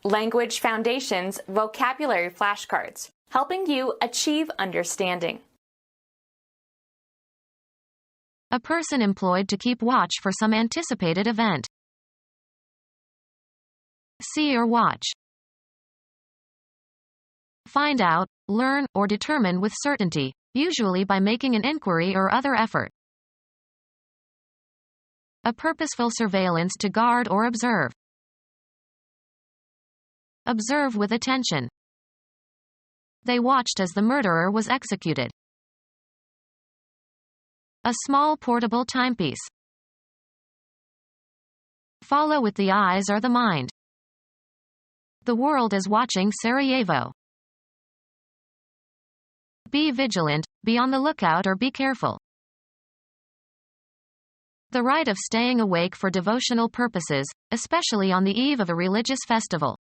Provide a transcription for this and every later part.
Language Foundations Vocabulary Flashcards, helping you achieve understanding. A person employed to keep watch for some anticipated event. See or watch. Find out, learn, or determine with certainty, usually by making an inquiry or other effort. A purposeful surveillance to guard or observe. Observe with attention. They watched as the murderer was executed. A small portable timepiece. Follow with the eyes or the mind. The world is watching Sarajevo. Be vigilant, be on the lookout or be careful. The right of staying awake for devotional purposes, especially on the eve of a religious festival.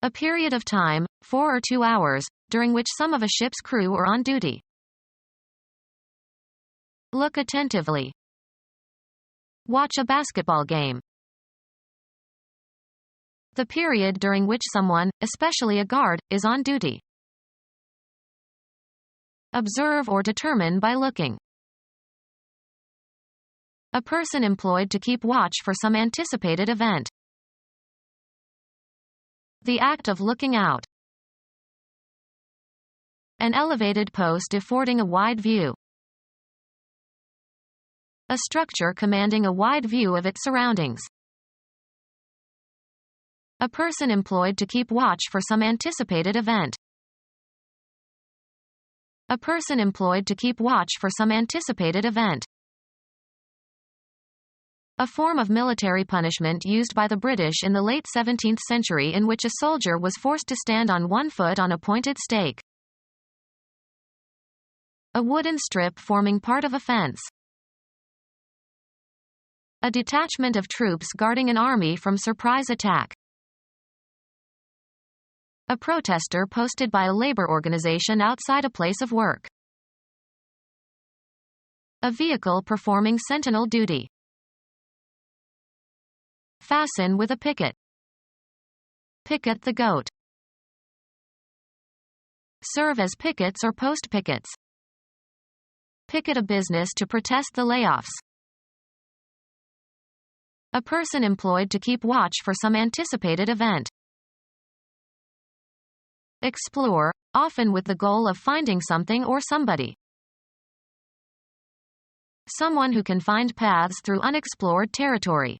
A period of time, 4 or 2 hours, during which some of a ship's crew are on duty. Look attentively. Watch a basketball game. The period during which someone, especially a guard, is on duty. Observe or determine by looking. A person employed to keep watch for some anticipated event. The act of looking out. An elevated post affording a wide view. A structure commanding a wide view of its surroundings. A person employed to keep watch for some anticipated event. A person employed to keep watch for some anticipated event. A form of military punishment used by the British in the late 17th century in which a soldier was forced to stand on one foot on a pointed stake. A wooden strip forming part of a fence. A detachment of troops guarding an army from surprise attack. A protester posted by a labor organization outside a place of work. A vehicle performing sentinel duty. Fasten with a picket. Picket the goat. Serve as pickets or post pickets. Picket a business to protest the layoffs. A person employed to keep watch for some anticipated event. Explore, often with the goal of finding something or somebody. Someone who can find paths through unexplored territory.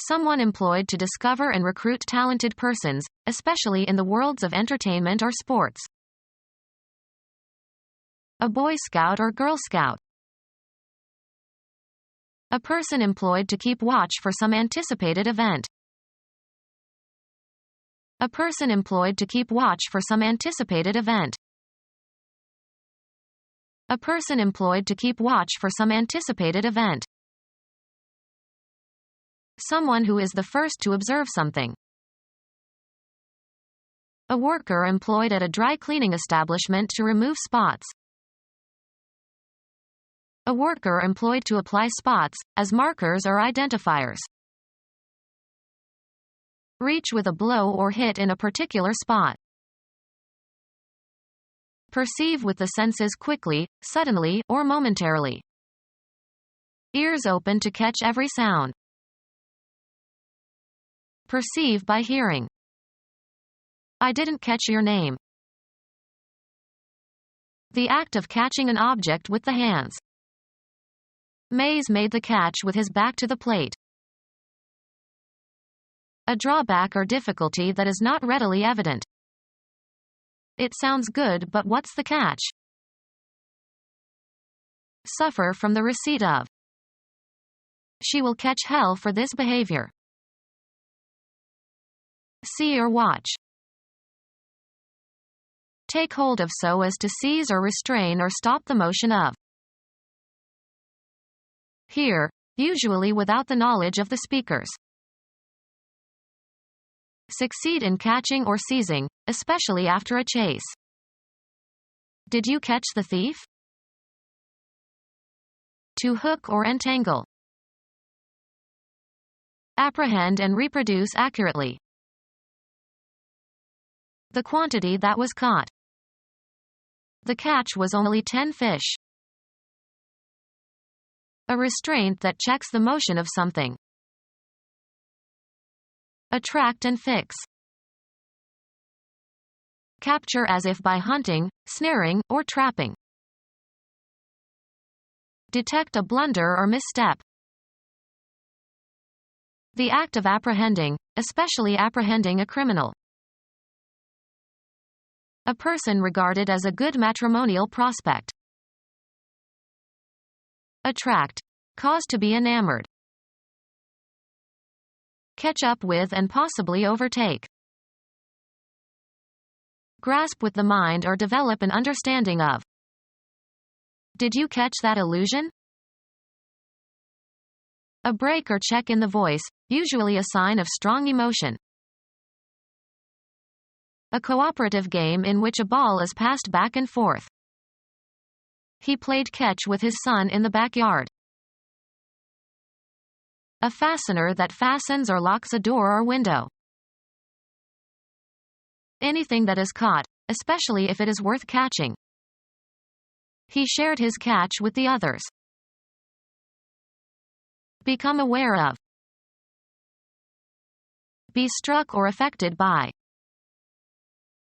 Someone employed to discover and recruit talented persons, especially in the worlds of entertainment or sports. A Boy Scout or Girl Scout. A person employed to keep watch for some anticipated event. A person employed to keep watch for some anticipated event. A person employed to keep watch for some anticipated event. Someone who is the first to observe something. A worker employed at a dry cleaning establishment to remove spots. A worker employed to apply spots, as markers or identifiers. Reach with a blow or hit in a particular spot. Perceive with the senses quickly, suddenly, or momentarily. Ears open to catch every sound. Perceive by hearing. I didn't catch your name. The act of catching an object with the hands. Mays made the catch with his back to the plate. A drawback or difficulty that is not readily evident. It sounds good, but what's the catch? Suffer from the receipt of. She will catch hell for this behavior. See or watch. Take hold of so as to seize or restrain or stop the motion of. Hear, usually without the knowledge of the speakers. Succeed in catching or seizing, especially after a chase. Did you catch the thief? To hook or entangle. Apprehend and reproduce accurately. The quantity that was caught. The catch was only 10 fish. A restraint that checks the motion of something. Attract and fix. Capture as if by hunting, snaring, or trapping. Detect a blunder or misstep. The act of apprehending, especially apprehending a criminal. A person regarded as a good matrimonial prospect. Attract. Cause to be enamored. Catch up with and possibly overtake. Grasp with the mind or develop an understanding of. Did you catch that illusion? A break or check in the voice, usually a sign of strong emotion. A cooperative game in which a ball is passed back and forth. He played catch with his son in the backyard. A fastener that fastens or locks a door or window. Anything that is caught, especially if it is worth catching. He shared his catch with the others. Become aware of. Be struck or affected by.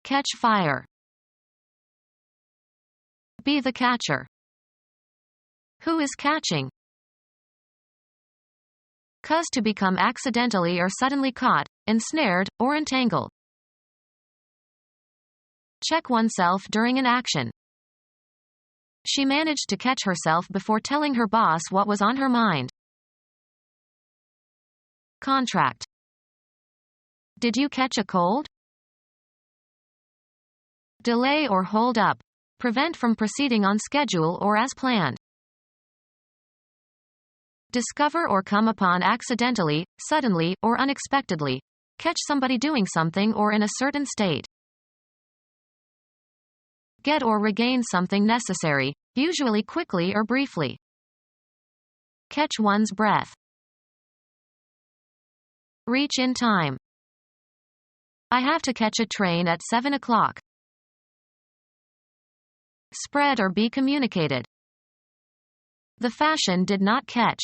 Catch fire. Be the catcher. Who is catching? Cause to become accidentally or suddenly caught, ensnared, or entangled. Check oneself during an action. She managed to catch herself before telling her boss what was on her mind. Contract. Did you catch a cold? Delay or hold up. Prevent from proceeding on schedule or as planned. Discover or come upon accidentally, suddenly, or unexpectedly. Catch somebody doing something or in a certain state. Get or regain something necessary, usually quickly or briefly. Catch one's breath. Reach in time. I have to catch a train at 7 o'clock. Spread or be communicated. The fashion did not catch.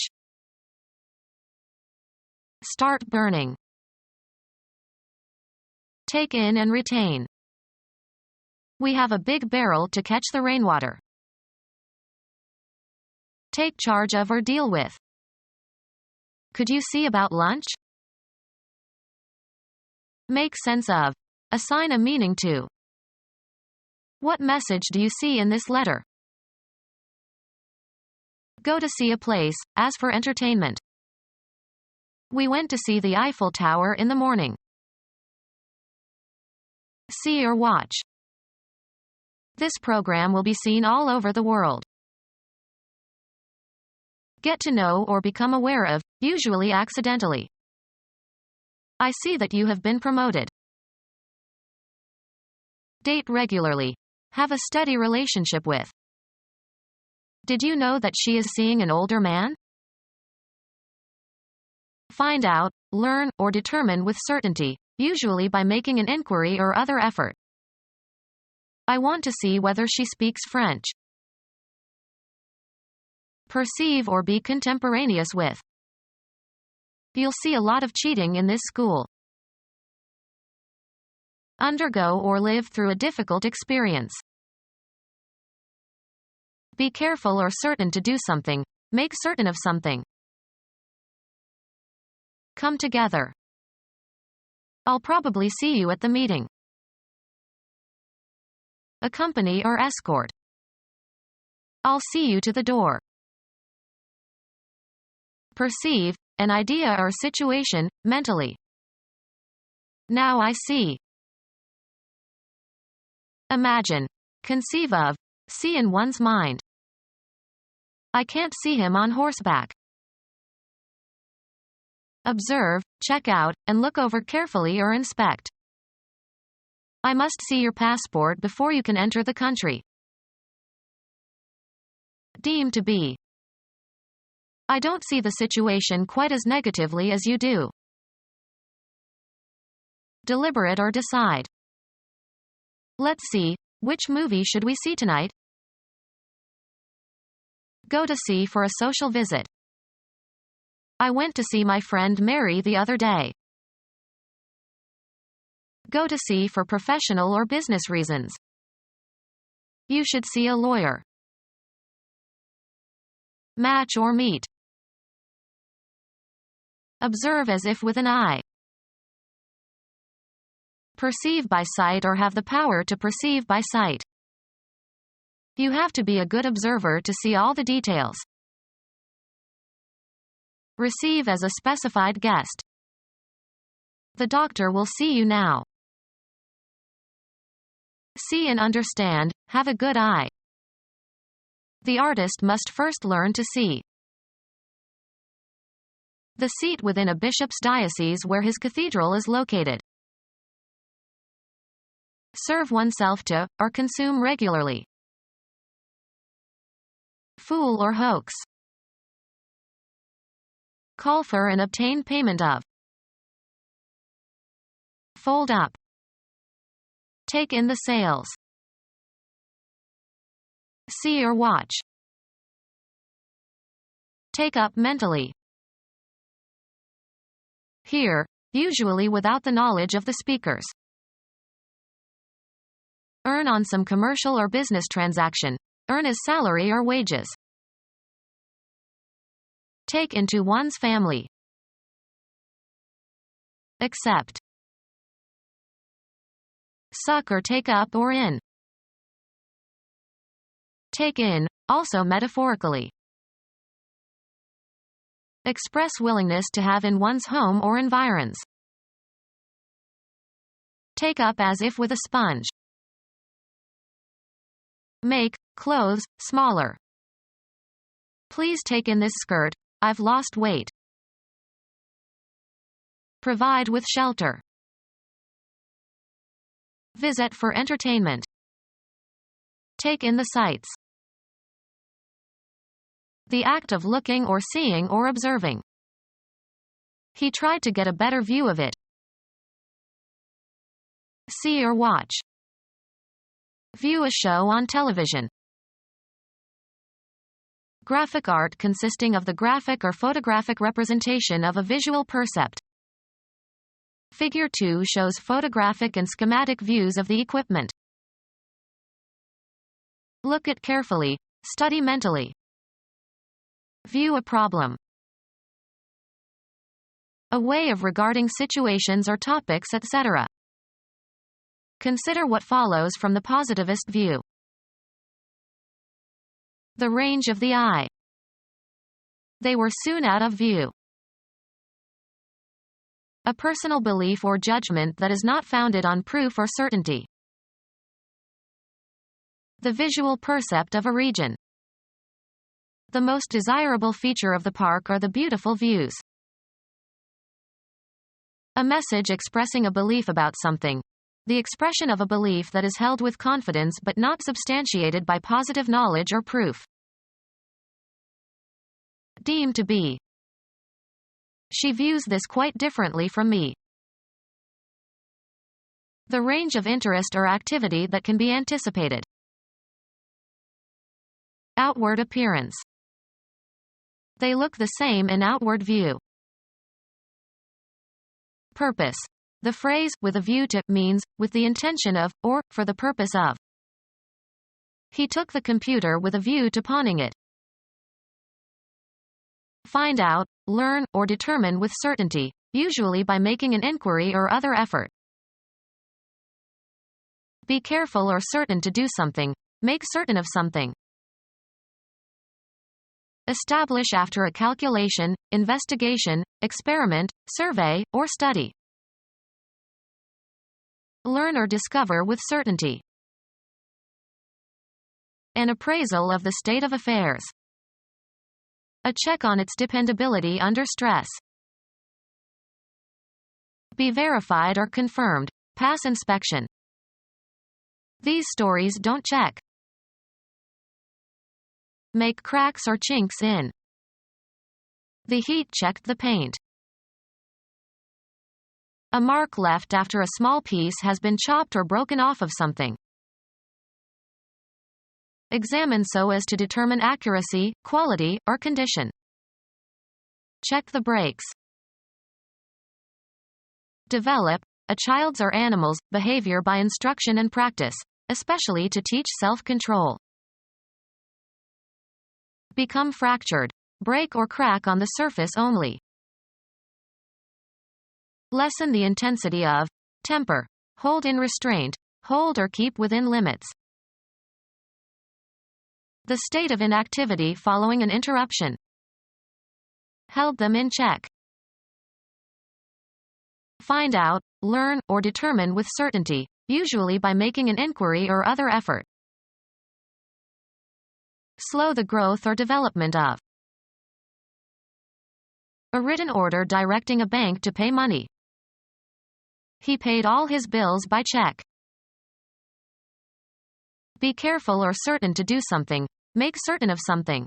Start burning. Take in and retain. We have a big barrel to catch the rainwater. Take charge of or deal with. Could you see about lunch? Make sense of. Assign a meaning to. What message do you see in this letter? Go to see a place, as for entertainment. We went to see the Eiffel Tower in the morning. See or watch. This program will be seen all over the world. Get to know or become aware of, usually accidentally. I see that you have been promoted. Date regularly. Have a steady relationship with. Did you know that she is seeing an older man? Find out, learn, or determine with certainty, usually by making an inquiry or other effort. I want to see whether she speaks French. Perceive or be contemporaneous with. You'll see a lot of cheating in this school. Undergo or live through a difficult experience. Be careful or certain to do something. Make certain of something. Come together. I'll probably see you at the meeting. Accompany or escort. I'll see you to the door. Perceive, an idea or situation, mentally. Now I see. Imagine. Conceive of. See in one's mind. I can't see him on horseback. Observe, check out, and look over carefully or inspect. I must see your passport before you can enter the country. Deem to be. I don't see the situation quite as negatively as you do. deliberate or decide. Let's see, which movie should we see tonight? Go to see for a social visit. I went to see my friend Mary the other day. Go to see for professional or business reasons. You should see a lawyer. Match or meet. Observe as if with an eye. Perceive by sight or have the power to perceive by sight. You have to be a good observer to see all the details. Receive as a specified guest. The doctor will see you now. See and understand, have a good eye. The artist must first learn to see. The seat within a bishop's diocese where his cathedral is located. Serve oneself to, or consume regularly. Fool or hoax. Call for and obtain payment of. Fold up. Take in the sales. See or watch. Take up mentally. Hear, usually without the knowledge of the speakers. Earn on some commercial or business transaction. Earn as salary or wages. Take into one's family. Accept. Suck or take up or in. Take in, also metaphorically. Express willingness to have in one's home or environs. Take up as if with a sponge. Make clothes smaller. Please take in this skirt, I've lost weight. Provide with shelter. Visit for entertainment. Take in the sights. The act of looking or seeing or observing. He tried to get a better view of it. See or watch. View a show on television. Graphic art consisting of the graphic or photographic representation of a visual percept. Figure 2 shows photographic and schematic views of the equipment. Look at carefully, study mentally. View a problem. A way of regarding situations or topics, etc. Consider what follows from the positivist view. The range of the eye. They were soon out of view. A personal belief or judgment that is not founded on proof or certainty. The visual percept of a region. The most desirable feature of the park are the beautiful views. A message expressing a belief about something. The expression of a belief that is held with confidence but not substantiated by positive knowledge or proof. Deem to be. She views this quite differently from me. The range of interest or activity that can be anticipated. Outward appearance. They look the same in outward view. Purpose. The phrase, with a view to, means, with the intention of, or, for the purpose of. He took the computer with a view to pawning it. Find out, learn, or determine with certainty, usually by making an inquiry or other effort. Be careful or certain to do something. Make certain of something. Establish after a calculation, investigation, experiment, survey, or study. Learn or discover with certainty. An appraisal of the state of affairs. A check on its dependability under stress. Be verified or confirmed. Pass inspection. These stories don't check. Make cracks or chinks in. The heat checked the paint. A mark left after a small piece has been chopped or broken off of something. Examine so as to determine accuracy, quality, or condition. Check the brakes. Develop a child's or animal's behavior by instruction and practice, especially to teach self-control. Become fractured. Break or crack on the surface only. Lessen the intensity of temper. Hold in restraint. Hold or keep within limits. The state of inactivity following an interruption. Held them in check. Find out, learn, or determine with certainty, usually by making an inquiry or other effort. Slow the growth or development of. A written order directing a bank to pay money. He paid all his bills by check. Be careful or certain to do something. Make certain of something.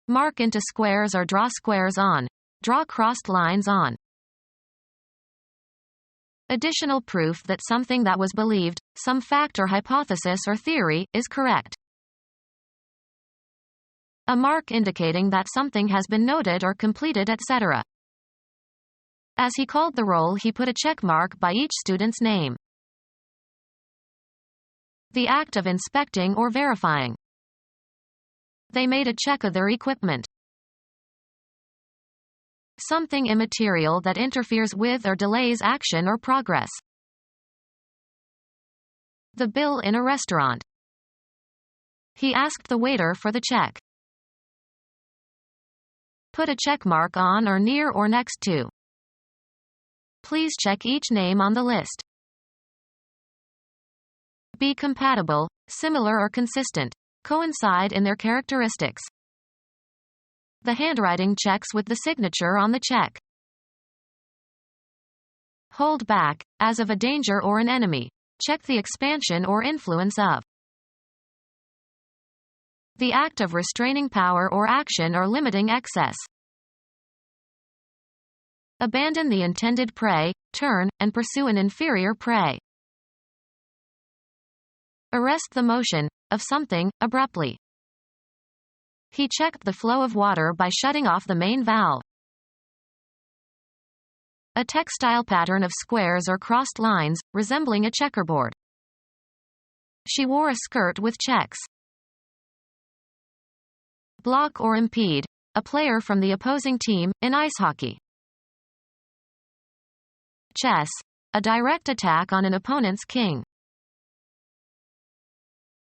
Mark into squares or draw squares on. Draw crossed lines on. Additional proof that something that was believed, some fact or hypothesis or theory, is correct. A mark indicating that something has been noted or completed, etc. As he called the roll, he put a check mark by each student's name. The act of inspecting or verifying. They made a check of their equipment. Something immaterial that interferes with or delays action or progress. The bill in a restaurant. He asked the waiter for the check. Put a check mark on or near or next to. Please check each name on the list. Be compatible, similar or consistent. Coincide in their characteristics. The handwriting checks with the signature on the check. Hold back, as of a danger or an enemy. Check the expansion or influence of. The act of restraining power or action or limiting excess. Abandon the intended prey, turn, and pursue an inferior prey. Arrest the motion of something abruptly. He checked the flow of water by shutting off the main valve. A textile pattern of squares or crossed lines, resembling a checkerboard. She wore a skirt with checks. Block or impede, a player from the opposing team, in ice hockey. Chess, a direct attack on an opponent's king.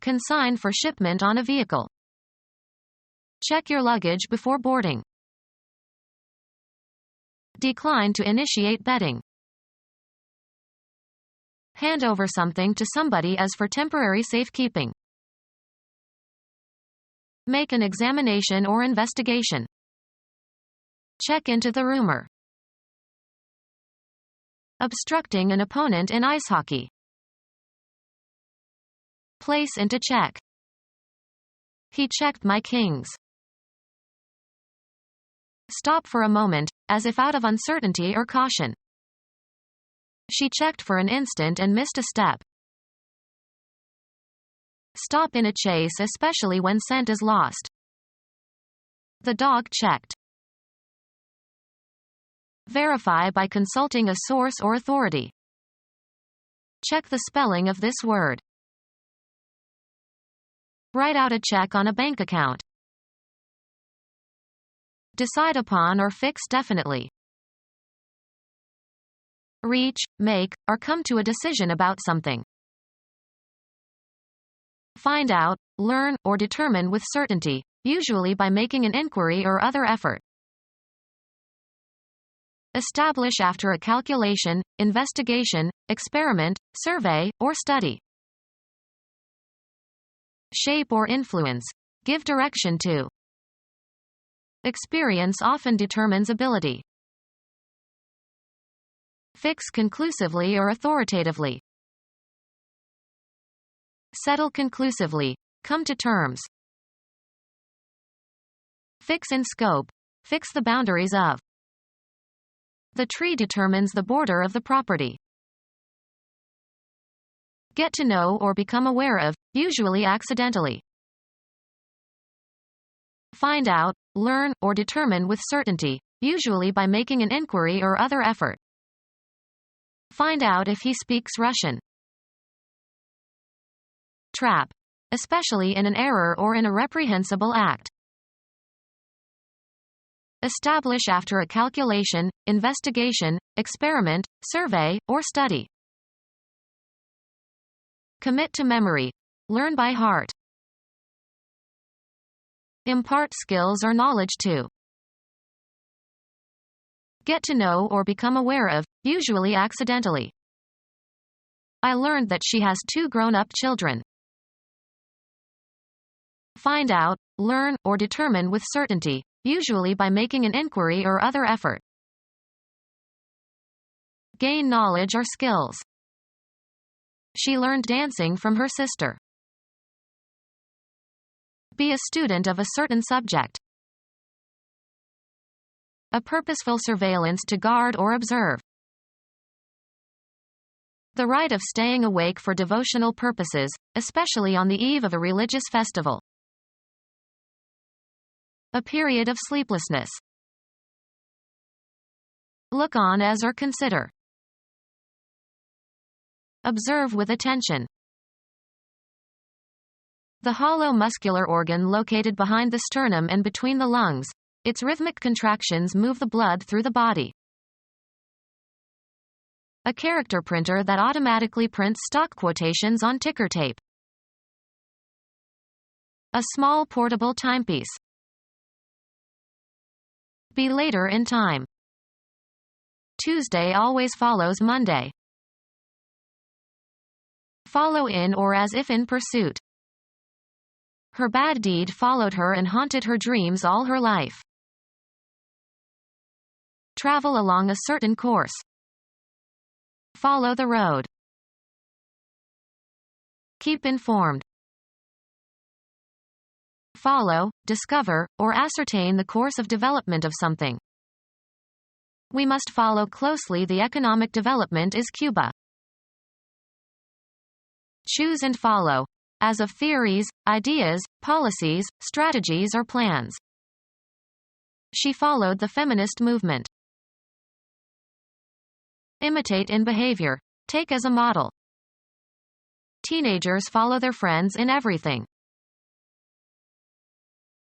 Consign for shipment on a vehicle. Check your luggage before boarding. Decline to initiate betting. Hand over something to somebody as for temporary safekeeping. Make an examination or investigation. Check into the rumor. Obstructing an opponent in ice hockey. Place into check. He checked my kings. Stop for a moment, as if out of uncertainty or caution. She checked for an instant and missed a step. Stop in a chase, especially when scent is lost. The dog checked. Verify by consulting a source or authority. Check the spelling of this word. Write out a check on a bank account. Decide upon or fix definitely. Reach, make, or come to a decision about something. Find out, learn, or determine with certainty, usually by making an inquiry or other effort. Establish after a calculation, investigation, experiment, survey, or study. Shape or influence. Give direction to. Experience often determines ability. Fix conclusively or authoritatively. Settle conclusively. Come to terms. Fix in scope. Fix the boundaries of. The tree determines the border of the property. Get to know or become aware of, usually accidentally. Find out, learn, or determine with certainty, usually by making an inquiry or other effort. Find out if he speaks Russian. Trap. Especially in an error or in a reprehensible act. Establish after a calculation, investigation, experiment, survey, or study. Commit to memory. Learn by heart. Impart skills or knowledge to. Get to know or become aware of, usually accidentally. I learned that she has 2 grown-up children. Find out, learn, or determine with certainty, usually by making an inquiry or other effort. Gain knowledge or skills. She learned dancing from her sister. Be a student of a certain subject. A purposeful surveillance to guard or observe. The right of staying awake for devotional purposes, especially on the eve of a religious festival. A period of sleeplessness. Look on as or consider. Observe with attention. The hollow muscular organ located behind the sternum and between the lungs. Its rhythmic contractions move the blood through the body. A character printer that automatically prints stock quotations on ticker tape. A small portable timepiece. Be later in time. Tuesday always follows Monday. Follow in or as if in pursuit. Her bad deed followed her and haunted her dreams all her life. Travel along a certain course. Follow the road. Keep informed. Follow, discover, or ascertain the course of development of something. We must follow closely the economic development is Cuba. Choose and follow. As of theories, ideas, policies, strategies or plans. She followed the feminist movement. Imitate in behavior. Take as a model. Teenagers follow their friends in everything.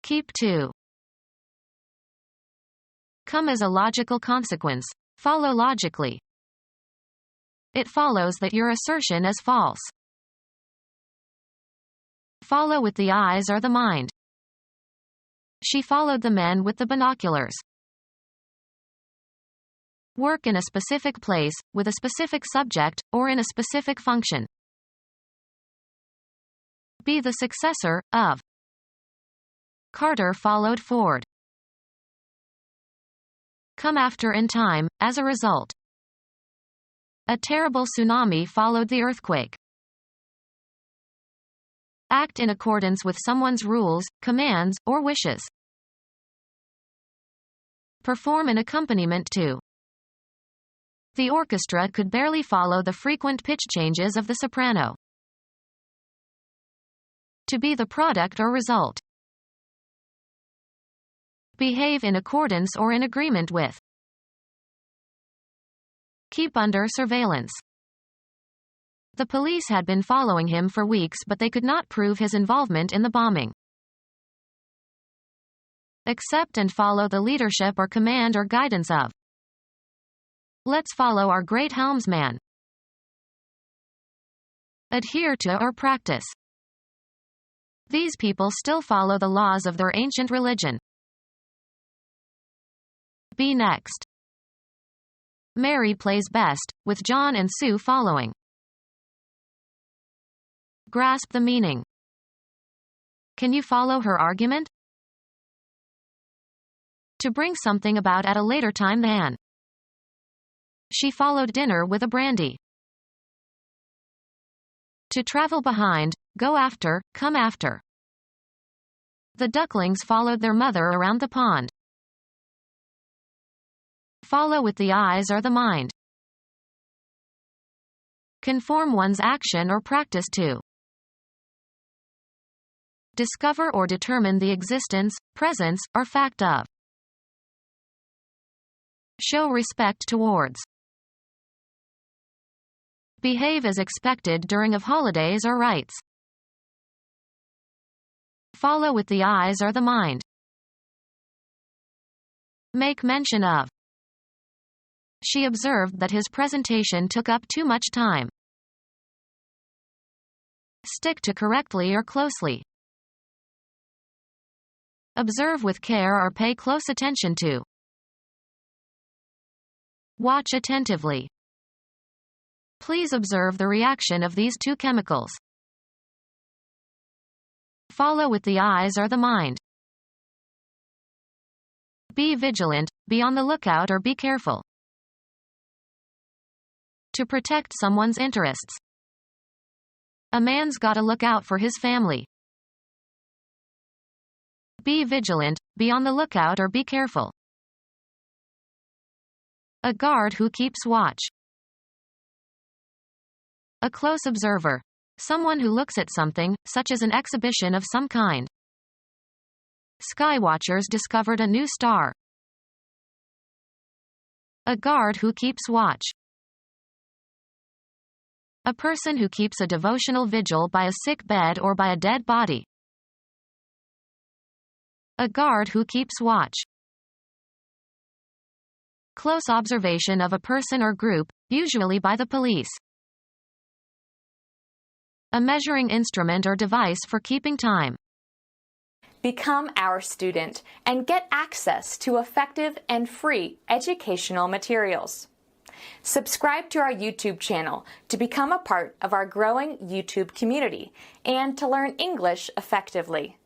Keep to. Come as a logical consequence. Follow logically. It follows that your assertion is false. Follow with the eyes or the mind. She followed the men with the binoculars. Work in a specific place, with a specific subject, or in a specific function. Be the successor of. Carter followed Ford. Come after in time, as a result. A terrible tsunami followed the earthquake. Act in accordance with someone's rules, commands, or wishes. Perform an accompaniment to. The orchestra could barely follow the frequent pitch changes of the soprano. To be the product or result. Behave in accordance or in agreement with. Keep under surveillance. The police had been following him for weeks, but they could not prove his involvement in the bombing. Accept and follow the leadership or command or guidance of. Let's follow our great helmsman. Adhere to or practice. These people still follow the laws of their ancient religion. Be next. Mary plays best, with John and Sue following. Grasp the meaning. Can you follow her argument? To bring something about at a later time than. She followed dinner with a brandy. To travel behind, go after, come after. The ducklings followed their mother around the pond. Follow with the eyes or the mind. Conform one's action or practice to. Discover or determine the existence, presence, or fact of. Show respect towards. Behave as expected during of holidays or rites. Follow with the eyes or the mind. Make mention of. She observed that his presentation took up too much time. Stick to correctly or closely. Observe with care or pay close attention to. Watch attentively. Please observe the reaction of these two chemicals. Follow with the eyes or the mind. Be vigilant, be on the lookout or be careful. To protect someone's interests. A man's gotta look out for his family. Be vigilant, be on the lookout or be careful. A guard who keeps watch. A close observer. Someone who looks at something, such as an exhibition of some kind. Skywatchers discovered a new star. A guard who keeps watch. A person who keeps a devotional vigil by a sick bed or by a dead body. A guard who keeps watch. Close observation of a person or group, usually by the police. A measuring instrument or device for keeping time. Become our student and get access to effective and free educational materials. Subscribe to our YouTube channel to become a part of our growing YouTube community and to learn English effectively.